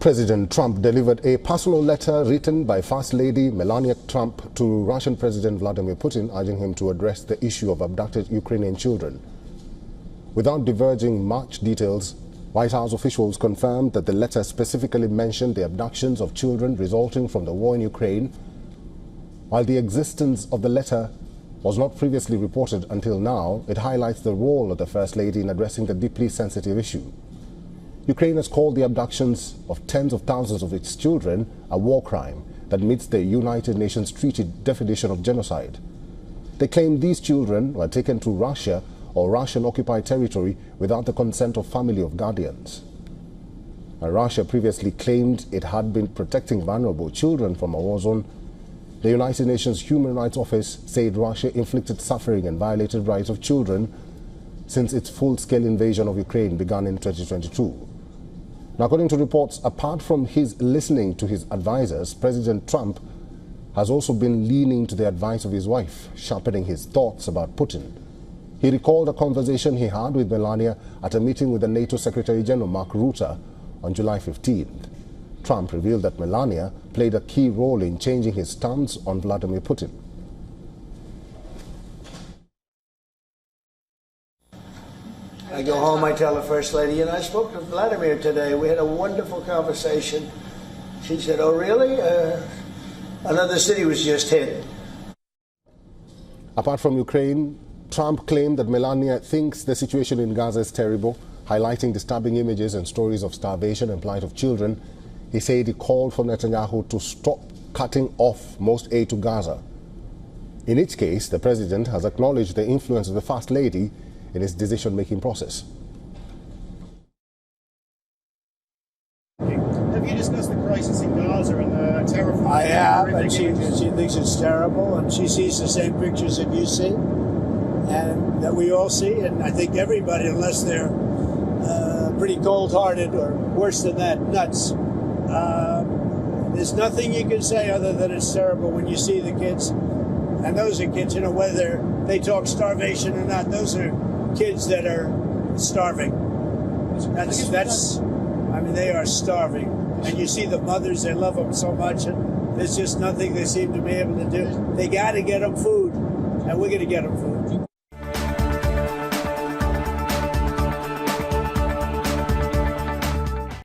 President Trump delivered a personal letter written by First Lady Melania Trump to Russian President Vladimir Putin, urging him to address the issue of abducted Ukrainian children. Without diverging much details, White House officials confirmed that the letter specifically mentioned the abductions of children resulting from the war in Ukraine, while the existence of the letter was not previously reported until now. It highlights the role of the First Lady in addressing the deeply sensitive issue. Ukraine has called the abductions of tens of thousands of its children a war crime that meets the United Nations Treaty definition of genocide. They claim these children were taken to Russia or Russian-occupied territory without the consent of family of guardians. Russia previously claimed it had been protecting vulnerable children from a war zone. The United Nations Human Rights Office said Russia inflicted suffering and violated rights of children since its full-scale invasion of Ukraine began in 2022. Now, according to reports, apart from his listening to his advisors, President Trump has also been leaning to the advice of his wife, sharpening his thoughts about Putin. He recalled a conversation he had with Melania at a meeting with the NATO Secretary General Mark Rutte on July 15th. Trump revealed that Melania played a key role in changing his stance on Vladimir Putin. I go home, I tell the First Lady, and I spoke to Vladimir today. We had a wonderful conversation. She said, "Oh, really? Another city was just hit." Apart from Ukraine, Trump claimed that Melania thinks the situation in Gaza is terrible, highlighting disturbing images and stories of starvation and plight of children. He said he called for Netanyahu to stop cutting off most aid to Gaza. In each case, the president has acknowledged the influence of the First Lady in his decision-making process. Have you discussed the crisis in Gaza and the terrifying... I have, and she thinks it's terrible, and she sees the same pictures that you see, and that we all see, and I think everybody, unless they're pretty cold-hearted or worse than that, nuts. There's nothing you can say other than it's terrible when you see the kids, and those are kids, whether they talk starvation or not, those are kids that are starving. They are starving. And you see the mothers, they love them so much, and there's just nothing they seem to be able to do. They got to get them food, and we're going to get them food.